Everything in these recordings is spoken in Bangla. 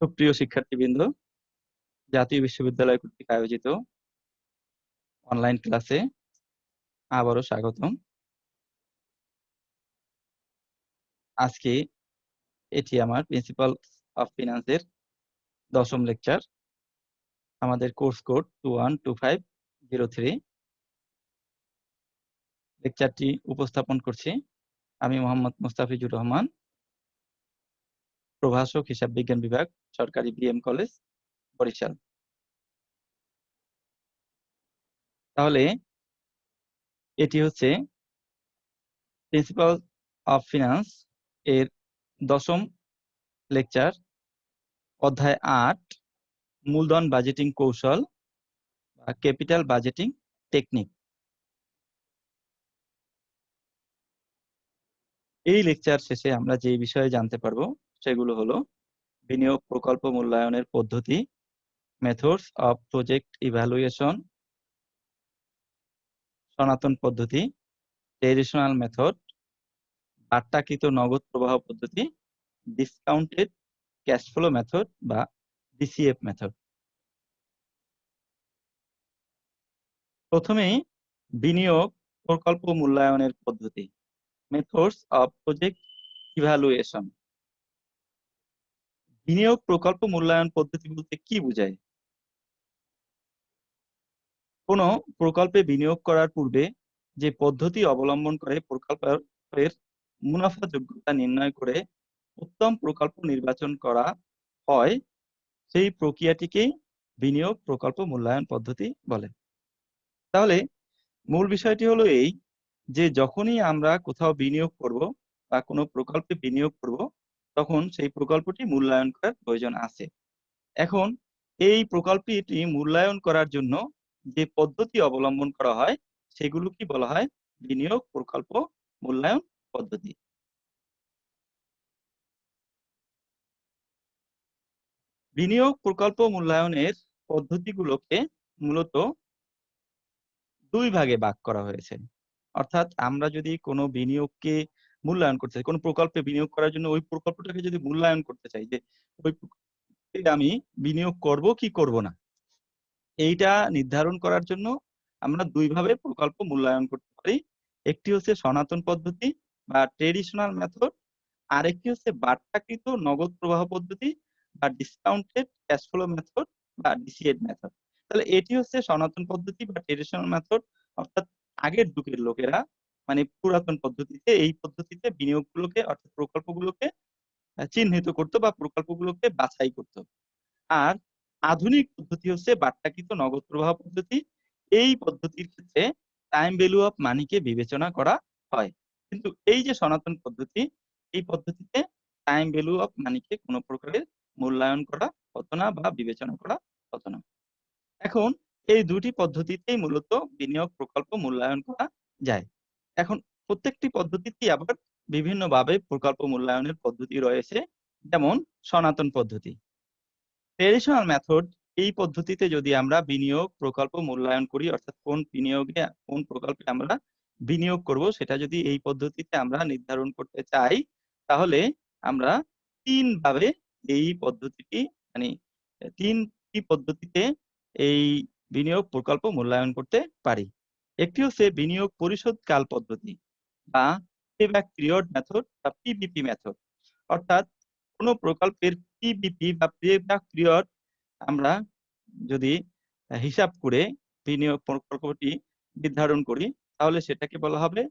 সুপ্রিয় শিক্ষার্থীবৃন্দ, জাতীয় বিশ্ববিদ্যালয় কর্তৃক আয়োজিত অনলাইন ক্লাসে আবারও স্বাগতম। আজকে এটি আমার প্রিন্সিপাল অফ ফিনান্সের 10ম লেকচার। আমাদের কোর্স কোড 212503। লেকচারটি উপস্থাপন করছি আমি মোহাম্মদ মুস্তাফিজুর রহমান, প্রভাষক হিসাব বিজ্ঞান বিভাগ, সরকারি বিএম কলেজ, বরিশাল। তাহলে এটি হচ্ছে প্রিন্সিপাল অফ ফিনান্স এর 10ম লেকচার, অধ্যায় 8, মূলধন বাজেটিং কৌশল বা ক্যাপিটাল বাজেটিং টেকনিক। এই লেকচার শেষে আমরা যে বিষয়ে জানতে পারবো সেগুলো হলো বিনিয়োগ প্রকল্প মূল্যায়নের পদ্ধতি, মেথডস অফ প্রজেক্ট ইভ্যালুয়েশন, সনাতন পদ্ধতি, ট্রেডিশনাল মেথড, বাট্টাকৃত নগদ প্রবাহ পদ্ধতি, ডিসকাউন্টেড ক্যাশ ফ্লো মেথড বা ডিসিএফ মেথড। প্রথমেই বিনিয়োগ প্রকল্প মূল্যায়নের পদ্ধতি, মেথডস অফ প্রজেক্ট ইভ্যালুয়েশন। বিনিয়োগ প্রকল্প মূল্যায়ন পদ্ধতি বলতে কি বোঝায়? কোনো প্রকল্পে বিনিয়োগ করার পূর্বে যে পদ্ধতি অবলম্বন করে প্রকল্পের মুনাফা যোগ্যতা নির্ণয় করে উত্তম প্রকল্প নির্বাচন করা হয়, সেই প্রক্রিয়াটিকেই বিনিয়োগ প্রকল্প মূল্যায়ন পদ্ধতি বলে। তাহলে মূল বিষয়টি হলো এই যে যখনই আমরা কোথাও বিনিয়োগ করব বা কোনো প্রকল্পে বিনিয়োগ করব, তখন সেই প্রকল্পটি মূল্যায়ন করার প্রয়োজন আছে। এখন এই প্রকল্পটি মূল্যায়ন করার জন্য যে পদ্ধতি অবলম্বন করা হয় সেগুলো কি বলা হয়? বিনিয়োগ প্রকল্প মূল্যায়ন পদ্ধতি। বিনিয়োগ প্রকল্প মূল্যায়নের পদ্ধতিগুলোকে মূলত দুই ভাগে ভাগ করা হয়েছে। অর্থাৎ আমরা যদি কোনো বিনিয়োগকে মূল্যায়ন করতে চাই, কোনো প্রকল্পে বিনিয়োগ করার জন্য ওই প্রকল্পটাকে যদি মূল্যায়ন করতে চাই যে ওই প্রকল্পে আমি বিনিয়োগ করব কি করব না, এইটা নির্ধারণ করার জন্য আমরা দুই ভাবে প্রকল্প মূল্যায়ন করতে পারি। একটি হচ্ছে সনাতন পদ্ধতি বা ট্রেডিশনাল মেথড, আর একটি হচ্ছে বাট্টাকৃত নগদ প্রবাহ পদ্ধতি বা ডিসকাউন্টেড ক্যাশ ফ্লো মেথড বা ডিসিএড মেথড। তাহলে এটি হচ্ছে সনাতন পদ্ধতি বা ট্রেডিশনাল মেথড, অর্থাৎ আগের যুগের লোকেরা মানে পুরাতন পদ্ধতিতে এই পদ্ধতিতে বিনিয়োগগুলোকে অর্থাৎ প্রকল্পগুলোকে চিহ্নিত করতো বা প্রকল্পগুলোকে বাছাই করতো। আর আধুনিক পদ্ধতি হচ্ছে বাট্টাকৃত নগদ প্রবাহ পদ্ধতি। এই পদ্ধতির ক্ষেত্রে টাইম ভ্যালু অফ মানিকে বিবেচনা করা হয়। কিন্তু এই যে সনাতন পদ্ধতি, এই পদ্ধতিতে টাইম ভ্যালু অফ মানিকে কোনো প্রকারের মূল্যায়ন করা হতো না বা বিবেচনা করা হতো না। এখন এই দুটি পদ্ধতিতেই মূলত বিনিয়োগ প্রকল্প মূল্যায়ন করা যায়। এখন প্রত্যেকটি পদ্ধতিতেই আবার বিভিন্নভাবে প্রকল্প মূল্যায়নের পদ্ধতি রয়েছে। যেমন সনাতন পদ্ধতি, ট্রেডিশনাল মেথড, এই পদ্ধতিতে যদি আমরা বিনিয়োগ প্রকল্প মূল্যায়ন করি, অর্থাৎ কোন বিনিয়োগে কোন প্রকল্পে আমরা বিনিয়োগ করব সেটা যদি এই পদ্ধতিতে আমরা নির্ধারণ করতে চাই, তাহলে আমরা তিন ভাবে এই পদ্ধতিটি মানে তিনটি পদ্ধতিতে এই বিনিয়োগ প্রকল্প মূল্যায়ন করতে পারি। একটি হচ্ছে বিনিয়োগ পরিশোধ কাল পদ্ধতি বা পেব্যাক পিরিয়ড মেথড বা পিবিপি মেথড। অর্থাৎ কোন প্রকল্পের পিবিপি বা পেব্যাক পিরিয়ড আমরা যদি হিসাব করে বিনিয়োগ প্রকল্পটি নির্ধারণ করি, তাহলে সেটাকে বলা হবে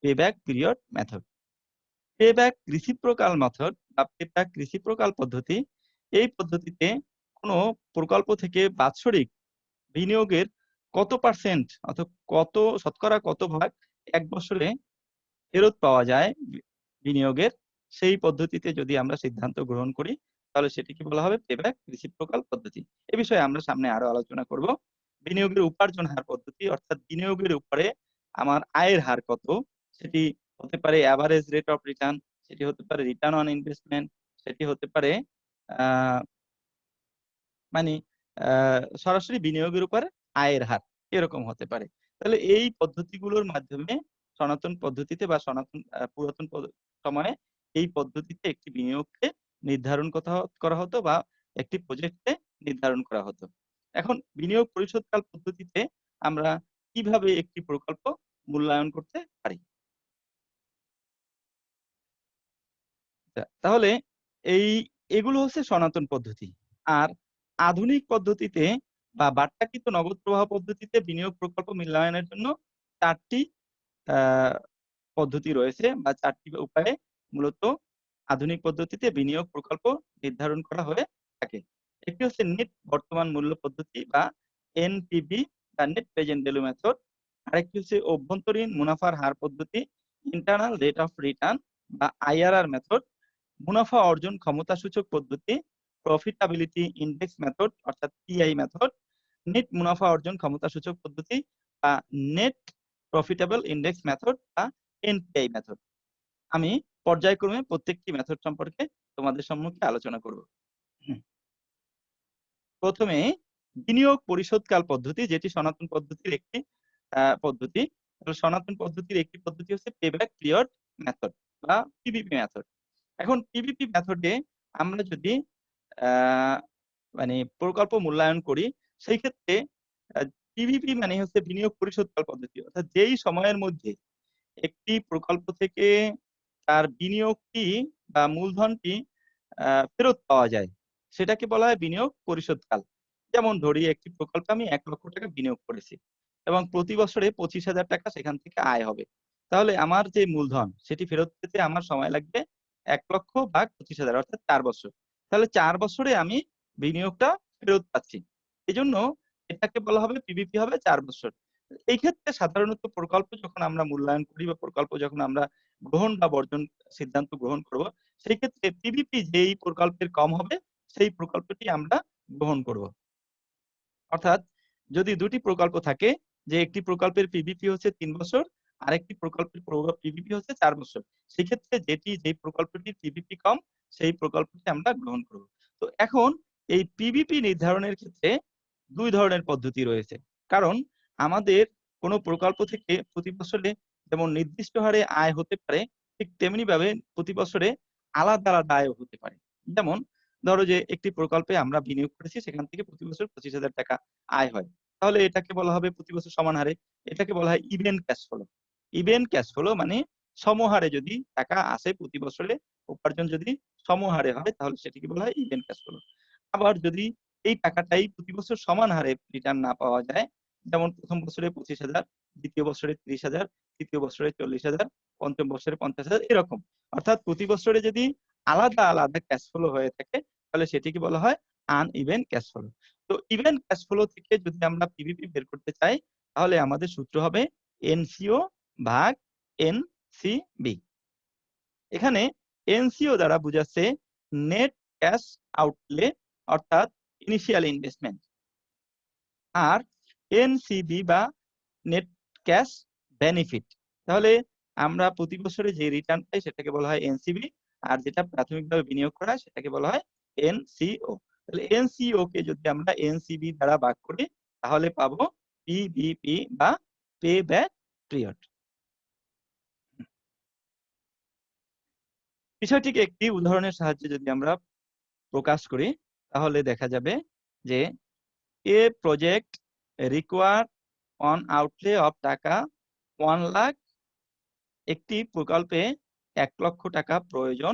payback period method. Payback reciprocal method বা পেব্যাক রিসিপ্রোকাল পদ্ধতি, এই পদ্ধতিতে কোনো প্রকল্প থেকে বাৎসরিক বিনিয়োগের কত পার্সেন্ট অর্থাৎ শতকরা কত ভাগ এক বছরে ফেরত পাওয়া যায় বিনিয়োগের, সেই পদ্ধতিতে যদি আমরা সিদ্ধান্ত গ্রহণ করি তাহলে সেটিকে বলা হবে পেব্যাক রিসিপ্রোকাল পদ্ধতি। এ বিষয়ে আমরা সামনে আরো আলোচনা করব। বিনিয়োগের উপার্জন হার পদ্ধতি, অর্থাৎ বিনিয়োগের উপরে আমার আয়ের হার কত, সেটি হতে পারে অ্যাভারেজ রেট অফ রিটার্ন, সেটি হতে পারে রিটার্ন অন ইনভেস্টমেন্ট, সেটি হতে পারে মানে সরাসরি বিনিয়োগের উপর আয়ের হার, এরকম হতে পারে। তাহলে এই পদ্ধতিগুলোর মাধ্যমে সনাতন পদ্ধতিতে বা পুরাতন সময়ে এই পদ্ধতিতে একটি বিনিয়োগকে নির্ধারণ করা হতো বা একটি প্রজেক্টে নির্ধারণ করা হতো। এখন বিনিয়োগ পরিশোধকাল পদ্ধতিতে আমরা কিভাবে একটি প্রকল্প মূল্যায়ন করতে পারি? তাহলে এগুলো হচ্ছে সনাতন পদ্ধতি। আর আধুনিক পদ্ধতিতে বা বাট্টাকৃত নগদ প্রবাহ পদ্ধতিতে বিনিয়োগ প্রকল্প মূল্যায়নের জন্য ৪ টি আ পদ্ধতি রয়েছে বা ৪ টি উপায়ে মূলত আধুনিক পদ্ধতিতে বিনিয়োগ প্রকল্প নির্ধারণ করা হয়ে থাকে। একটি হচ্ছে নেট বর্তমান মূল্য পদ্ধতি বা এনপিভি বা নেট প্রেজেন্ট ভ্যালু মেথড। আরেকটি হচ্ছে অভ্যন্তরীণ মুনাফার হার পদ্ধতি, ইন্টারনাল রেট অফ রিটার্ন বা আইআরআর মেথড। মুনাফা অর্জন ক্ষমতা সূচক পদ্ধতি, প্রফিটাবিলিটি ইনডেক্স মেথড অর্থাৎ পিআই মেথড, নেট মুনাফা অর্জন ক্ষমতা সূচক পদ্ধতি বা নেট প্রফিটেবল ইনডেক্স মেথড বা এনপিআই মেথড। আমি পর্যায়ক্রমে প্রত্যেকটি মেথড সম্পর্কে তোমাদের সম্মুখে আলোচনা করব। হুম। প্রথমে বিনিয়োগ পরিশোধকাল পদ্ধতি, যেটি সনাতন পদ্ধতির একটি পদ্ধতি। সনাতন পদ্ধতির একটি পদ্ধতি হচ্ছে পেব্যাক পিরিয়ড মেথড বা পিবিপি মেথড। এখন পিবিপি মেথডে আমরা যদি আ মানে প্রকল্প মূল্যায়ন করি, সেই ক্ষেত্রে আ পিবিপি মানে হচ্ছে বিনিয়োগ পরিশোধকাল পদ্ধতি। অর্থাৎ যেই সময়ের মধ্যে একটি প্রকল্প থেকে তার বিনিয়োগটি বা মূলধনটি ফেরত পাওয়া যায়, সেটাকে বলা হয় বিনিয়োগ পরিশোধকাল। যেমন ধরি একটি প্রকল্পে আমি ৳১,০০,০০০ বিনিয়োগ করেছি এবং প্রতি বছরে ৳২৫,০০০ সেখান থেকে আয় হবে। তাহলে আমার যে মূলধন সেটি ফেরত পেতে আমার সময় লাগবে ১,০০,০০০ ভাগ ২৫,০০০ অর্থাৎ ৪ বছর। তাহলে ৪ বছরে আমি বিনিয়োগটা ফেরত পাচ্ছি। এজন্য এটাকে বলা হবে পিবিপি হবে ৪ বছর। এই ক্ষেত্রে সাধারণত প্রকল্প যখন আমরা মূল্যায়ন করি বা প্রকল্প যখন আমরা গ্রহণ বা বর্জন সিদ্ধান্ত গ্রহণ করব, সেই ক্ষেত্রে পিবিপি যেই প্রকল্পের কম হবে, সেই প্রকল্পটি আমরা গ্রহণ করব। অর্থাৎ যদি ২ টি প্রকল্প থাকে যে একটি প্রকল্পের পিবিপি হচ্ছে ৩ বছর, আরেকটি প্রকল্পের পিবিপি হচ্ছে ৪ বছর। সেক্ষেত্রে যেই প্রকল্পটির পিবিপি কম, সেই প্রকল্পটি আমরা গ্রহণ করব। তো এখন এই পিবিপি নির্ধারণের ক্ষেত্রে ২ ধরনের পদ্ধতি রয়েছে। কারণ আমাদের কোন প্রকল্প থেকে প্রতি বছরে যেমন নির্দিষ্ট হারে আয় হতে পারে, ঠিক তেমনিভাবে প্রতি বছরে আলাদা, আলাদা আয়ও হতে পারে। যেমন ধরো যে একটি প্রকল্পে আমরা বিনিয়োগ করেছি, সেখান থেকে প্রতি বছর ৳২৫,০০০ আয় হয়। তাহলে এটাকে বলা হবে প্রতি বছর সমান হারে। এটাকে বলা হয় even cash flow. Even cash flow মানে সমহারে যদি টাকা আসে প্রতি বছরে উপার্জন যদি সমহারে হয়, তাহলে সেটিকে বলা হয় ইভেন ক্যাশ ফ্লো। আবার যদি এই টাকাটাই প্রতি বছর সমান হারে রিটার্ন না পাওয়া যায়, যেমন ১ম বছরে ২৫,০০০, দ্বিতীয় বছরে ৩০,০০০, তৃতীয় বছরে ৪০,০০০, পঞ্চম বছরে ৫০,০০০ এরকম। অর্থাৎ প্রতি বছরে যদি আলাদা, আলাদা ক্যাশ ফ্লো হয়ে থাকে, তাহলে সেটিকে বলা হয় আনইভেন ক্যাশ ফ্লো। তো ইভেন ক্যাশ ফ্লো থেকে যদি আমরা পিভিপি বের করতে চাই, তাহলে আমাদের সূত্র হবে এনসিও ভাগ এনসিবি। এখানে এনসিও দ্বারা বুঝাচ্ছে নেট ক্যাশ আউটলে অর্থাৎ ইনিশিয়াল ইনভেস্টমেন্ট। আর এনসিবি বা নেট ক্যাশ বেনিফিট। তাহলে আমরা প্রতি বছরে যে রিটার্ন পাই সেটাকে বলা হয় এনসিবি। আর যেটা প্রাথমিকভাবে বিনিয়োগ করা হয় সেটাকে বলা হয় এনসিও। তাহলে এনসিও কে যদি আমরা এনসিবি দ্বারা ভাগ করি, তাহলে পাবো পিবিপি বা পে ব্যাক পিরিয়ড। বিষয়টিকে একটি উদাহরণের সাহায্যে যদি আমরা প্রকাশ করি, তাহলে দেখা যাবে যে a project require an outlay of টাকা 1,00,000। একটি প্রকল্পে ৳১,০০,০০০ প্রয়োজন।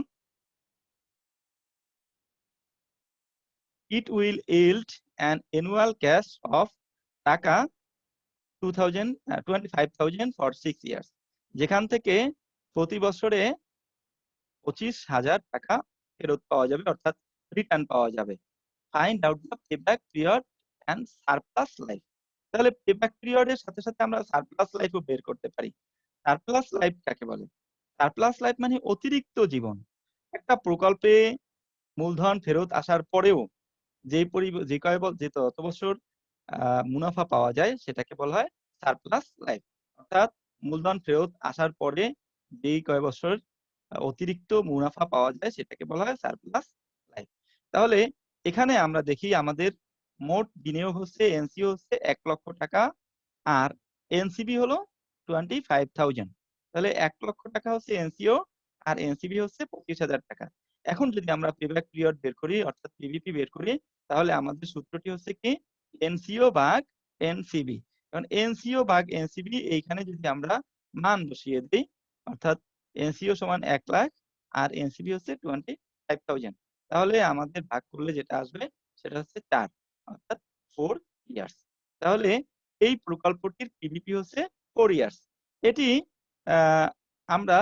It will yield an annual cash of টাকা 25,000 for 6 years। যেখান থেকে প্রতি বছরে ৳25,000 ফেরত পাওয়া যাবে অর্থাৎ রিটার্ন পাওয়া যাবে। Find out the payback period and surplus life. তাহলে পেব্যাক পিরিয়ড এর সাথে, সাথে আমরা সারপ্লাস লাইফ ও বের করতে পারি। সারপ্লাস লাইফ কাকে বলে? সারপ্লাস লাইফ মানে অতিরিক্ত জীবন। একটা প্রকল্পে মূলধন ফেরত আসার পরেও যে যে তত বছর আ মুনাফা পাওয়া যায় সেটাকে বলা হয় সারপ্লাস লাইফ। অর্থাৎ মূলধন ফেরত আসার পরে যেই কয় বছর অতিরিক্ত মুনাফা পাওয়া যায় সেটাকে বলা হয় সারপ্লাস লাইফ। তাহলে এখানে আমরা দেখি আমাদের মোট বিনিয়োগ হচ্ছে এনসিও হচ্ছে ৳১,০০,০০০ আর এনসিবি হলো 25,000। তাহলে ৳১,০০,০০০ হচ্ছে এনসিও আর এনসিবি হচ্ছে ৳25,000। এখন যদি আমরা পেব্যাক পিরিয়ড বের করি অর্থাৎ পিভিপি বের করি, তাহলে আমাদের সূত্রটি হচ্ছে কি এনসিও ভাগ এনসিবি। কারণ এনসিও ভাগ এনসিবি এইখানে যদি আমরা মান বসিয়ে দিই, অর্থাৎ এনসিও সমান 1 লাখ আর এনসিবি হচ্ছে 25,000, তাহলে আমাদের ভাগ করলে যেটা আসবে সেটা হচ্ছে 4, অর্থাৎ 4 ইয়ার্স। তাহলে এই প্রকল্পটির পিভিপি হচ্ছে 4 ইয়ার্স। এটি আমরা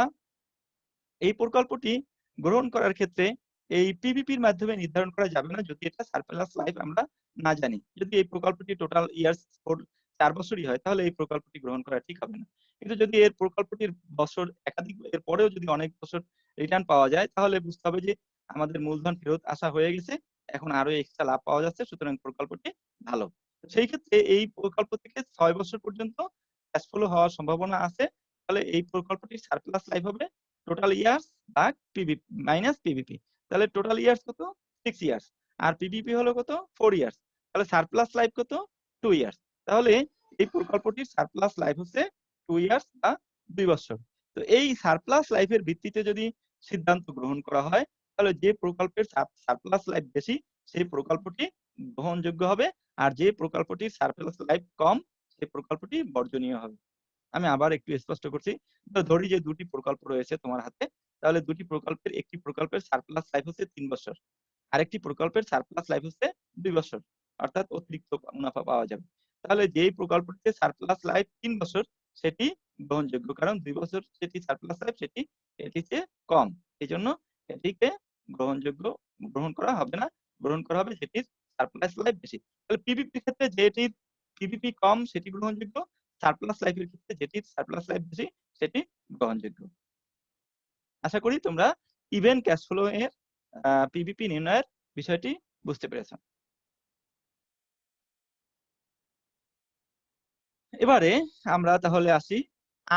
এই প্রকল্পটি গ্রহণ করার ক্ষেত্রে এই পিভিপির মাধ্যমে নির্ধারণ করা যাবে না যদি এটা সারপ্লাস লাইফ আমরা না জানি। যদি এই প্রকল্পটি টোটাল ইয়ার্স 4 বছরই হয় তাহলে এই প্রকল্পটি গ্রহণ করা ঠিক হবে না। কিন্তু যদি এর প্রকল্পটির বছর একাধিক এর পরেও যদি অনেক বছর রিটার্ন পাওয়া যায় তাহলে বুঝতে হবে যে আমাদের মূলধন ফেরত আসা হয়ে গেছে, এখন আরো এক্সট্রা লাভ পাওয়া যাচ্ছে, সুতরাং প্রকল্পটি ভালো। সেই ক্ষেত্রে এই প্রকল্প থেকে 6 বছর পর্যন্ত ক্যাশ ফ্লো হওয়ার সম্ভাবনা আছে। তাহলে এই প্রকল্পটির সারপ্লাস লাইফ হবে টোটাল ইয়ার্স ভাগ পিভিপি মাইনাস পিভিপি। তাহলে টোটাল ইয়ার্স কত? 6 ইয়ার্স। আর পিভিপি হলো কত? 4 ইয়ার্স। তাহলে সারপ্লাস লাইফ কত? 2 ইয়ার্স। তাহলে এই প্রকল্পটির সারপ্লাস লাইফ হচ্ছে 2 ইয়ার্স বা 2 বছর। তো এই সারপ্লাস লাইফের ভিত্তিতে যদি সিদ্ধান্ত গ্রহণ করা হয় তাহলে যে প্রকল্পের সারপ্লাস লাইফ বেশি সেই প্রকল্পটি গ্রহণযোগ্য হবে, আর যে প্রকল্পটির সারপ্লাস লাইফ কম সেই প্রকল্পটি বর্জনীয় হবে। আমি আবার একটু স্পষ্ট করছি। ধরি যে দুটি প্রকল্প রয়েছে তোমার হাতে, তাহলে দুটি প্রকল্পের একটি প্রকল্পের সারপ্লাস লাইফ হচ্ছে 3 বছর, আরেকটি প্রকল্পের সারপ্লাস লাইফ হচ্ছে 2 বছর, অর্থাৎ অতিরিক্ত মুনাফা পাওয়া যাবে। তাহলে যেই প্রকল্পটিতে সারপ্লাস লাইফ 3 বছর সেটি গ্রহণযোগ্য, কারণ 2 বছর যেটি সারপ্লাস লাইফ সেটি এটির চেয়ে কম, এই জন্য এটিকে গ্রহণ করা হবে না, গ্রহণ করা হবে যেটির সারপ্লাস লাইফ বেশি। তাহলে পিভিপির ক্ষেত্রে যেটির পিভিপি কম সেটি গ্রহণযোগ্য, সারপ্লাস লাইফের ক্ষেত্রে যেটির সারপ্লাস লাইফ বেশি সেটি গ্রহণযোগ্য। আশা করি তোমরা ইভেন্ট ক্যাশ ফ্লো এর পিভিপি নির্ণয়ের বিষয়টি বুঝতে পেরেছো। এবারে আমরা তাহলে আসি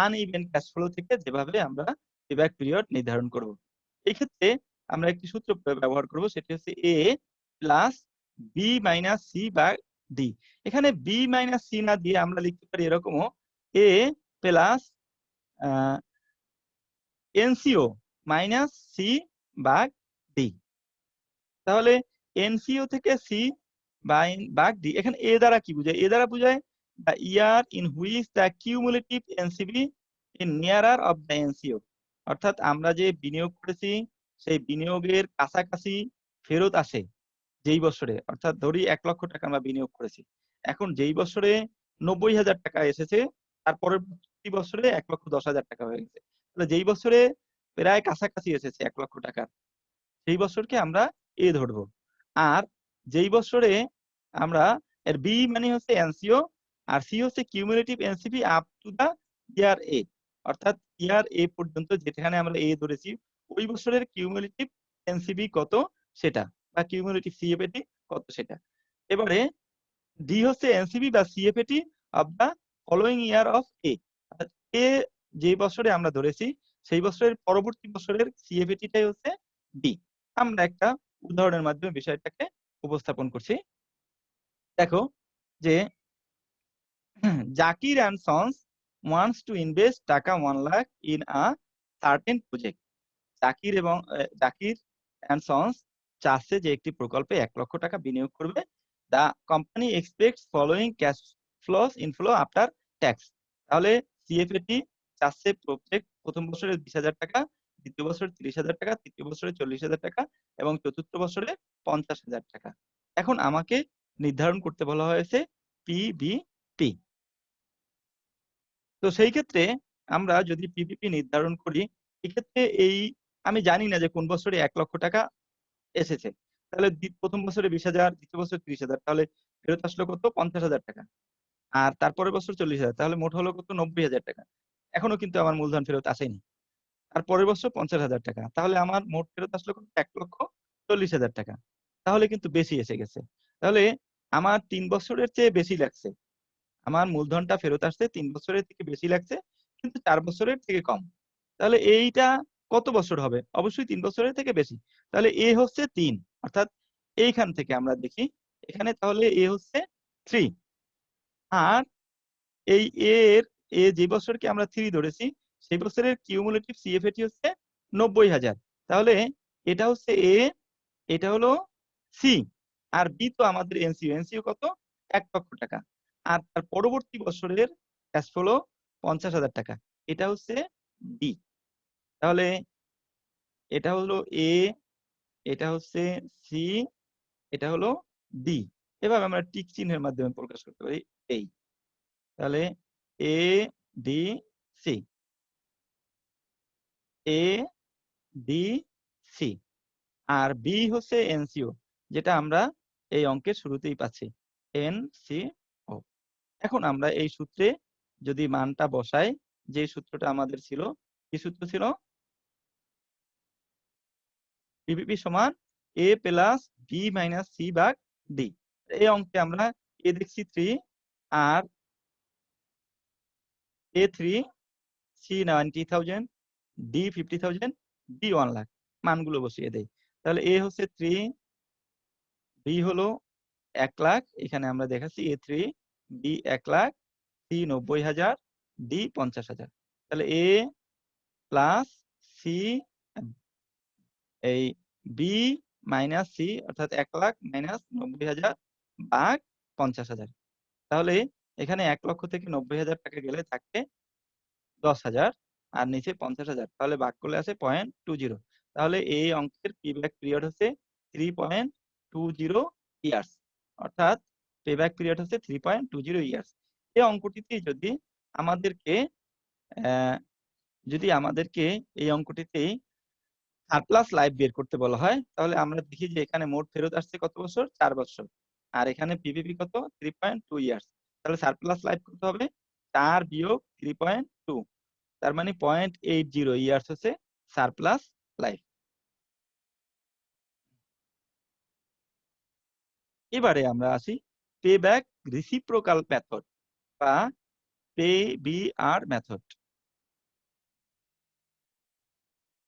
আনইভেন্ট ক্যাশ ফ্লো থেকে যেভাবে আমরা পেব্যাক পিরিয়ড নির্ধারণ করব। এই ক্ষেত্রে আমরা একটি সূত্র ব্যবহার করব, সেটি হচ্ছে এ প্লাস বি মাইনাস সি বা ডি। এখানে বি মাইনাস সি না দিয়ে আমরা লিখতে পারি এরকমও এ প্লাস এনসিও মাইনাস সি ভাগ ডি। তাহলে এনসিও থেকে সি ভাগ ডি, এখানে এ দ্বারা কি বোঝায়? এ দ্বারা বোঝায় the year in which the cumulative NCB in nearer of the NCO, অর্থাৎ আমরা যে বিনিয়োগ করেছি সেই বিনিয়োগের কাছাকাছি ফেরত আসে যেই বছরে, অর্থাৎ ধরি 1 লক্ষ টাকা আমরা বিনিয়োগ করেছি, এখন যেই বছরে 90,000 টাকা এসেছে তার পরবর্তী বছরে 1,10,000 টাকা হয়ে গেছে, তাহলে যেই বছরে প্রায় কাছাকাছি এসেছে 1 লক্ষ টাকা সেই বছরকে আমরা এ ধরবো। আর যেই বছরে আমরা এর বি মানে হচ্ছে এনসিও আর সি হচ্ছে cumulative NCP up to the year A, অর্থাৎ ইয়ার এ পর্যন্ত যেখানে আমরা এ ধরেছি ওই বছরের কিউমুলেটিভ এনসিপি কত সেটা, বা কিউমুলেটিভ সিএফএটি কত সেটা। এবারে ডি হচ্ছে এনসিপি বা CFAT of the following year of A, অর্থাৎ এ যে বছরে আমরা ধরেছি সেই বছরের পরবর্তী বছরের সিএফএটিটাই হচ্ছে ডি। আমরা একটা উদাহরণের মাধ্যমে বিষয়টাকে উপস্থাপন করছি। দেখো যে Zakir and sons wants to invest টাকা 1 lakh in a certain project. Zakir and sons চাচ্ছে যে একটি প্রকল্পে 1 লক্ষ টাকা বিনিয়োগ করবে। The company expects following cash flows inflow after tax. তাহলে সিএফএটি চাচ্ছে প্রথম বছরে 20,000 টাকা, দ্বিতীয় বছরে 30,000 টাকা, তৃতীয় বছরে 40,000 টাকা এবং চতুর্থ বছরে 50,000 টাকা। এখন আমাকে নির্ধারণ করতে বলা হয়েছে পিভিপি। তো সেই ক্ষেত্রে আমরা যদি পিভিপি নির্ধারণ করি, এক্ষেত্রে আমি জানি না যে কোন বছরে 1 লক্ষ টাকা এসেছে, তাহলে প্রথম বছরে 20,000, দ্বিতীয় বছর 30,000, তাহলে ফেরত আসলো কত? 50,000 টাকা। আর তারপরের বছর 40,000, তাহলে মোট হলো কত? 90,000 টাকা। এখনো কিন্তু আমার মূলধন ফেরত আসেনি। আর পরের বছর 50,000 টাকা, তাহলে আমার মোট ফেরত আসলো কত? 1,40,000 টাকা। তাহলে কিন্তু বেশি এসে গেছে। তাহলে আমার 3 বছরের চেয়ে বেশি লাগছে, আমার মূলধনটা ফেরত আসতে 3 বছরের থেকে বেশি লাগছে, কিন্তু 4 বছরের থেকে কম। তাহলে এইটা কত বছর হবে? অবশ্যই 3 বছরের থেকে বেশি। তাহলে এ হচ্ছে 3, অর্থাৎ এইখান থেকে আমরা দেখি এখানে তাহলে এ হচ্ছে 3, আর এই এ যে বছরকে আমরা 3 ধরেছি সেই বছরের কিউমুলেটিভ সিএফএটি হচ্ছে 90,000। তাহলে এটা হচ্ছে এ, এটা হলো সি, আর বি তো আমাদের এনসিও। এনসিও কত? 1 লক্ষ টাকা। আর তার পরবর্তী বছরের ক্যাশ ফ্লো 50,000 টাকা। এটা হচ্ছে বি। তাহলে এটা হলো এ, এটা হচ্ছে সি, এটা হলো ডি। এভাবে আমরা টিক চিহ্নের মাধ্যমে প্রকাশ করতে পারি এই। তাহলে A D C, A D C, আর বি হচ্ছে এনসিও, যেটা আমরা এই অঙ্কের শুরুতেই পাচ্ছি, এনসিও। এখন আমরা এই সূত্রে যদি মানটা বসাই, যে সূত্রটা আমাদের ছিল, কি সূত্র ছিল? পিভিপি সমান এ প্লাস বি মাইনাস সি ভাগ ডি। এই অঙ্কে আমরা এ দেখছি 3, আর এ 3, সি 90,000, ডি 50,000, ডি 1 লাখ। মানগুলো বসিয়ে দেই। তাহলে এ হচ্ছে 3, বি হলো 1 লাখ, এখানে আমরা দেখাচ্ছি এ 3, বি 1 লাখ, সি 90,000, ডি 50,000। তাহলে এ প্লাস সি, এই বি মাইনাস সি, অর্থাৎ 1 লাখ মাইনাস 90,000 ভাগ 50,000। তাহলে এখানে 1 লক্ষ থেকে 90,000 টাকা গেলে থাকবে 10,000, আর নিচে 50,000। তাহলে ভাগ করলে আছে 0.20। তাহলে এই অঙ্কের পেব্যাক পিরিয়ড হচ্ছে 3.20 ইয়ার্স, অর্থাৎ পেব্যাক পিরিয়ড হচ্ছে 3.20 ইয়ার্স। এই অঙ্কটিতে আমাদেরকে আহ, যদি আমাদেরকে এই অঙ্কটিতে সারপ্লাস লাইফ বের করতে বলা হয়, তাহলে আমরা দেখি যে এখানে মোট ফেরত আসছে কত বছর? 4 বছর। আর এখানে পিভিপি কত? 3.2 ইয়ার্স। তাহলে সারপ্লাস লাইফ কত হবে? 4 বিয়োগ 3.2, তার মানে 0.80 ইয়ার্স হচ্ছে সারপ্লাস লাইফ। এবারে আমরা আসি পেব্যাক রিসিপ্রোকাল মেথড বা পিবিআর মেথড।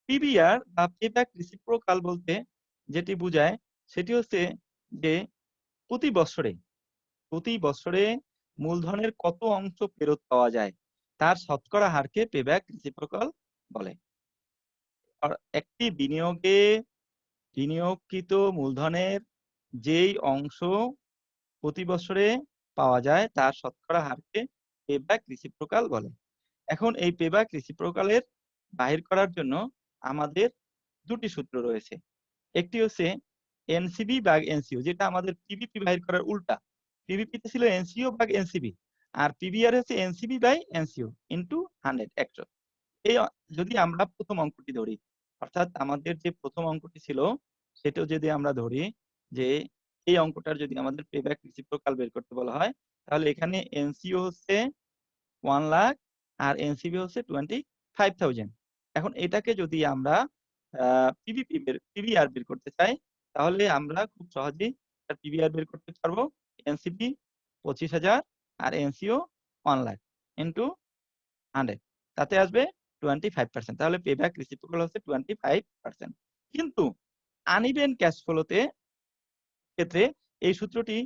পিবিআর বা পেব্যাক রিসিপ্রোকাল বলতে যেটি বোঝায় সেটি হচ্ছে যে প্রতি বছরে মূলধনের কত অংশ ফেরত পাওয়া যায় তার শতকরা হারকে পেব্যাক রিসিপ্রোকাল বলে। আর একটি বিনিয়োগে বিনিয়োগকৃত মূলধনের যেই অংশ প্রতি বছরে পাওয়া যায় তার শতকরা হারকে পেব্যাক রিসিপ্রোকাল বলে। এখন এই পেব্যাক রিসিপ্রোকালের বাহির করার জন্য আমাদের দুটি সূত্র রয়েছে। একটি হচ্ছে এনসিবি ভাগ এনসিও, যেটা আমাদের পিভিপি বাহির করার উল্টা। পিভিপি তে ছিল এনসিও ভাগ এনসিবি, আর পিবিআর হচ্ছে এনসিবি বাই এনসিও ইনটু 100। এই যদি আমরা প্রথম অঙ্কটি ধরি, অর্থাৎ আমাদের যে প্রথম অঙ্কটি ছিল সেটাও যদি আমরা ধরি, যে এই অঙ্কটার যদি আমাদের পেব্যাক রিসিপ্রোকাল বের করতে বলা হয়, তাহলে এখানে এনসিও হচ্ছে 1 লাখ আর এনসিবি হচ্ছে 25,000। এখন এটাকে যদি আমরা পিবিআর বের করতে চাই, তাহলে আমরা খুব সহজেই পিবিআর বের করতে পারবো। এনসিবি 25,000 আর এনসিও 1 লাখ ইন্টু 100, তাতে আসবে 25%। তাহলে পেব্যাক রিসিপ্রোকাল হচ্ছে 25%। কিন্তু আনইভেন ক্যাশ ফ্লোতে ক্ষেত্রে এই সূত্রটি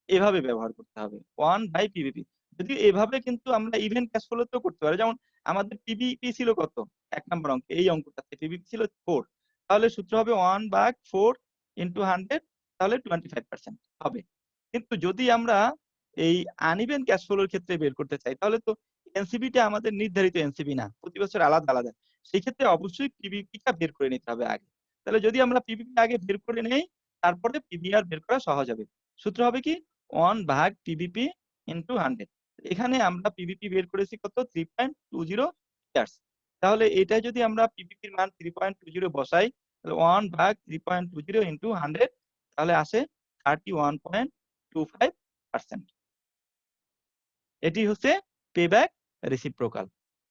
এভাবে ব্যবহার করতে হবে, 1/পিভিপি। যদিও এভাবে কিন্তু আমরা ইভেন ক্যাশ ফ্লোতেও করতে পারি। যেমন আমাদের পিভিপি ছিল কত? 1 নম্বর অঙ্কে এই অঙ্কটাতে পিভিপি ছিল 4, তাহলে সূত্র হবে 1/4 ইনটু 100, তাহলে 25% হবে। কিন্তু যদি আমরা এই আনইভেন ক্যাশ ফ্লোর ক্ষেত্রে বের করতে চাই, তাহলে তো এনসিবিটা আমাদের নির্ধারিত এনসিবি না, প্রতি বছর আলাদা আলাদা। সেই ক্ষেত্রে অবশ্যই পিভিপিটা বের করে নিতে হবে আগে। তাহলে যদি আমরা পিভিপি আগে বের করে নেই, তারপরে পিবিআর বের করা সহজ হবে। সূত্র হবে কি? 1/পিভিপি ইনটু 100। এখানে আমরা পিভিপি বের করেছি কত? 3.20 ইয়ার্স। তাহলে এটা যদি আমরা পিভিপির মান 3.20 বসাই, তাহলে 1/3.20 ইনটু 100, তাহলে আসে 31.25%। এটি হচ্ছে পেব্যাক রিসিপ্রোকাল।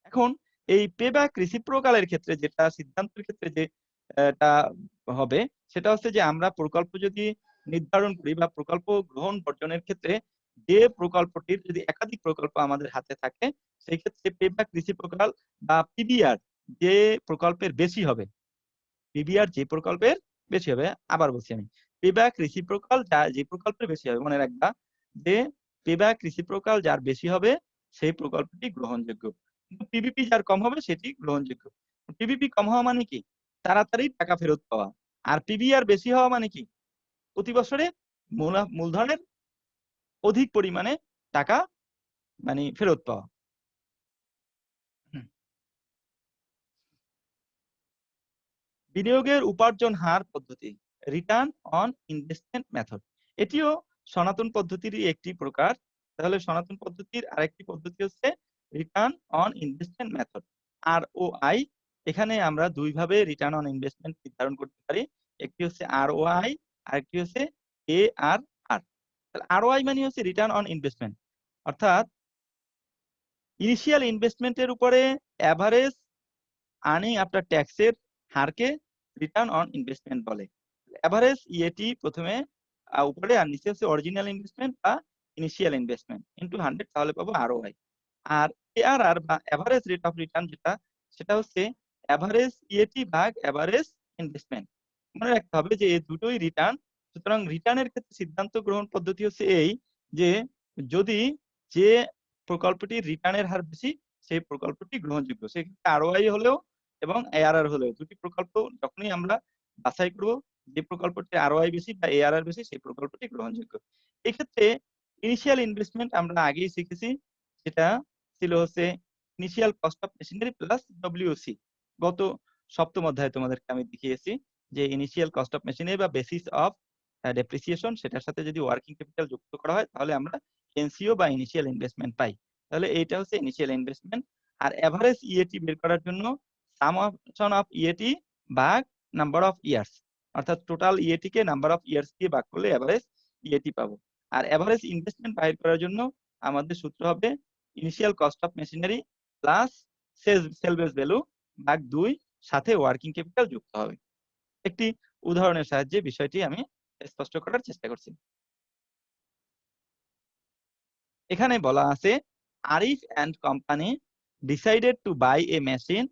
এখন এই পেব্যাক রিসিপ্রোকালের ক্ষেত্রে যেটা সিদ্ধান্তের ক্ষেত্রে যে এটা হবে, সেটা হচ্ছে যে আমরা প্রকল্প যদি নির্ধারণ করি বা প্রকল্প গ্রহণ বর্জনের ক্ষেত্রে যে প্রকল্পটির যদি একাধিক প্রকল্প আমাদের হাতে থাকে, সেই ক্ষেত্রে পেব্যাক রিসিপ্রোকাল বা পিবিআর যে প্রকল্পের বেশি হবে, পিবিআর যে প্রকল্পের বেশি হবে, আবার বলছি আমি, পেব্যাক রিসিপ্রোকাল যে প্রকল্পের বেশি হবে, মনে রাখবা যে পেব্যাক রিসিপ্রোকাল যার বেশি হবে সেই প্রকল্পটি গ্রহণযোগ্য, কিন্তু পিভিপি যার কম হবে সেটি গ্রহণযোগ্য। পিভিপি কম হওয়া মানে কি? তাড়াতাড়ি টাকা ফেরত পাওয়া। আর পিবিআর বেশি হওয়া মানে কি, প্রতি বছরে মূলধনের অধিক পরিমাণে টাকা মানে ফেরত পাওয়া। বিনিয়োগের উপার্জন হার পদ্ধতি, রিটার্ন অন ইনভেস্টমেন্ট মেথড, এটিও সনাতন পদ্ধতিরই একটি প্রকার। তাহলে সনাতন পদ্ধতির আরেকটি পদ্ধতি হচ্ছে return on investment method, ROI। এখানে আমরা দুইভাবে রিটার্ন অন ইনভেস্টমেন্ট নির্ধারণ করতে পারি, একটি হচ্ছে ROI, আরেকটি হচ্ছে ARR। তাহলে ROI মানে হচ্ছে রিটার্ন অন ইনভেস্টমেন্ট, অর্থাৎ ইনিশিয়াল ইনভেস্টমেন্টের উপরে অ্যাভারেজ আর্নিং আফটার ট্যাক্সের হারকে রিটার্ন অন ইনভেস্টমেন্ট বলে। অ্যাভারেজ ইএটি প্রথমে উপরে, আর নিচে হচ্ছে অরিজিনাল ইনভেস্টমেন্ট বা ইনিশিয়াল ইনভেস্টমেন্ট ইনটু 100, তাহলে পাবো ROI। আর ARR বা অ্যাভারেজ রেট অফ রিটার্ন যেটা, সেটা হচ্ছে অ্যাভারেজ ইএটি ভাগ অ্যাভারেজ ইনভেস্টমেন্ট। মনে রাখতে হবে যে এই দুটোই রিটার্ন। সুতরাং রিটার্নের ক্ষেত্রে সিদ্ধান্ত গ্রহণ পদ্ধতি হচ্ছে এই যে যদি যে প্রকল্পটির রিটার্নের হার বেশি সেই প্রকল্পটি গ্রহণযোগ্য, সেক্ষেত্রে ROI হলেও এবং ARR হলেও দুটি প্রকল্প যখনই আমরা বাছাই করব যে প্রকল্পটির ROI বেশি বা ARR বেশি সেই প্রকল্পটি গ্রহণযোগ্য। এক্ষেত্রে ইনিশিয়াল ইনভেস্টমেন্ট আমরা আগেই শিখেছি, সেটা ছিল হচ্ছে initial cost of machinery plus WC। গত সপ্তম অধ্যায়ে তোমাদেরকে আমি দেখিয়েছি যে ইনিশিয়াল কস্ট অফ মেশিনারি বা বেসিস অফ ডেপ্রিসিয়েশন, সেটার সাথে যদি ওয়ার্কিং ক্যাপিটাল যুক্ত করা হয় তাহলে আমরা এনসিও বা ইনিশিয়াল ইনভেস্টমেন্ট পাই। তাহলে এইটা হচ্ছে ইনিশিয়াল ইনভেস্টমেন্ট। আর এভারেজ ইএটি বের করার জন্য সামেশন অফ ইএটি ভাগ নাম্বার অফ ইয়ার্স, অর্থাৎ total EAT K number of years দিয়ে ভাগ করলে এভারেজ ইএটি পাবো। আর এভারেজ ইনভেস্টমেন্ট বাইর করার জন্য আমাদের সূত্র হবে initial cost of machinery plus সেলভেজ value ভাগ 2, সাথে ওয়ার্কিং ক্যাপিটাল যুক্ত হবে। একটি উদাহরণের সাহায্যে বিষয়টি আমি স্পষ্ট করার চেষ্টা করছি। এখানে বলা আছে Arif and company decided to buy a machine.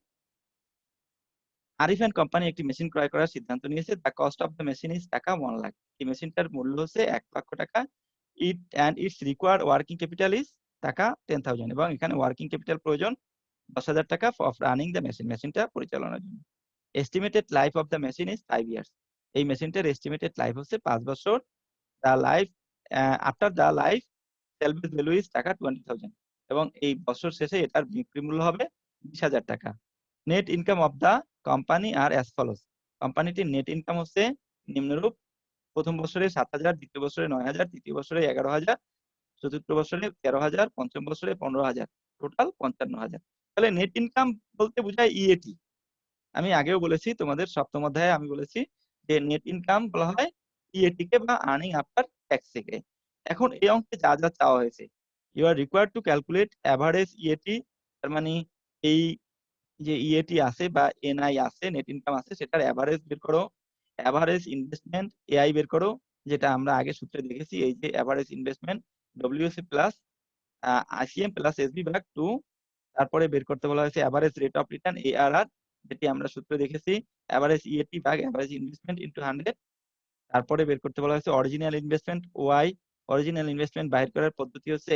Arif and company একটি মেশিন ক্রয় করার সিদ্ধান্ত নিয়েছে। The cost of the machine is টাকা 1 লাখ। এই মেশিনটার মূল্য হচ্ছে 1 লক্ষ টাকা। It's required working capital is টাকা 10,000, এবং এখানে ওয়ার্কিং ক্যাপিটাল প্রয়োজন 10,000 টাকা ফর রানিং দ্য মেশিন, মেশিনটা পরিচালনার জন্য। Estimated life of the machine is 5 years. এই মেশিনটার এস্টিমেটেড লাইফ হচ্ছে 5 বছর। The life after the life সেলভেজ value is টাকা 20,000, এবং এই বছর শেষে এটার বিক্রি মূল্য হবে 20,000 টাকা। Net income of the company are as follows. কোম্পানিটির নেট ইনকাম হচ্ছে নিম্নরূপ: প্রথম বছরে 7,000, দ্বিতীয় বছরে 9,000, তৃতীয় বছরে 11,000, চতুর্থ বছরে 13,000, পঞ্চম বছরে 15,000, টোটাল 55,000। তাহলে নেট ইনকাম বলতে বোঝায় ইএটি। আমি আগেও বলেছি তোমাদের সপ্তম অধ্যায়ে আমি বলেছি যে নেট ইনকাম বলা হয় ইএটি কে বা আর্নিং আফটার ট্যাক্স থেকে। এখন এই অঙ্কে যা যা চাওয়া হয়েছে, you are required to calculate average EAT, তার মানে এই যে ইএটি আছে বা এনআই আছে, নেট ইনকাম আছে, সেটার অ্যাভারেজ বের করো। অ্যাভারেজ ইনভেস্টমেন্ট এআই বের করো, যেটা আমরা আগে সূত্রে দেখেছি, এই যে average investment WC plus ICM plus SB ভাগ 2। তারপরে বের করতে বলা হয়েছে average rate of return ARR, যেটি আমরা সূত্রে দেখেছি অ্যাভারেজ ইএটি ভাগ অ্যাভারেজ ইনভেস্টমেন্ট ইনটু 100। তারপরে বের করতে বলা হয়েছে original investment Y. Original investment বাইর করার পদ্ধতি হচ্ছে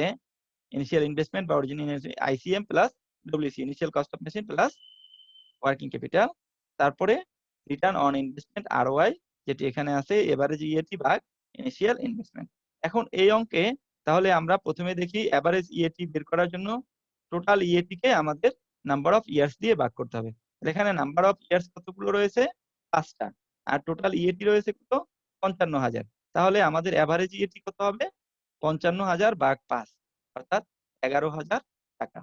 ইনিশিয়াল ইনভেস্টমেন্ট বা original ICM plus WC, initial cost of machine plus working capital. তারপরে রিটার্ন অন ইনভেস্টমেন্ট ROI, যেটি এখানে আছে এভারেজ ইএটি ভাগ ইনিশিয়াল ইনভেস্টমেন্ট। এখন এই অঙ্কে তাহলে আমরা প্রথমে দেখি এভারেজ ইএটি বের করার জন্য টোটাল ইএটি কে আমাদের নাম্বার অফ ইয়ার্স দিয়ে ভাগ করতে হবে। এখানে নাম্বার অফ ইয়ার্স কতগুলো রয়েছে? 5টা। আর টোটাল ইএটি রয়েছে কত? 55,000। তাহলে আমাদের এভারেজ ইএটি কত হবে? 55,000 ভাগ 5, অর্থাৎ 11,000 টাকা।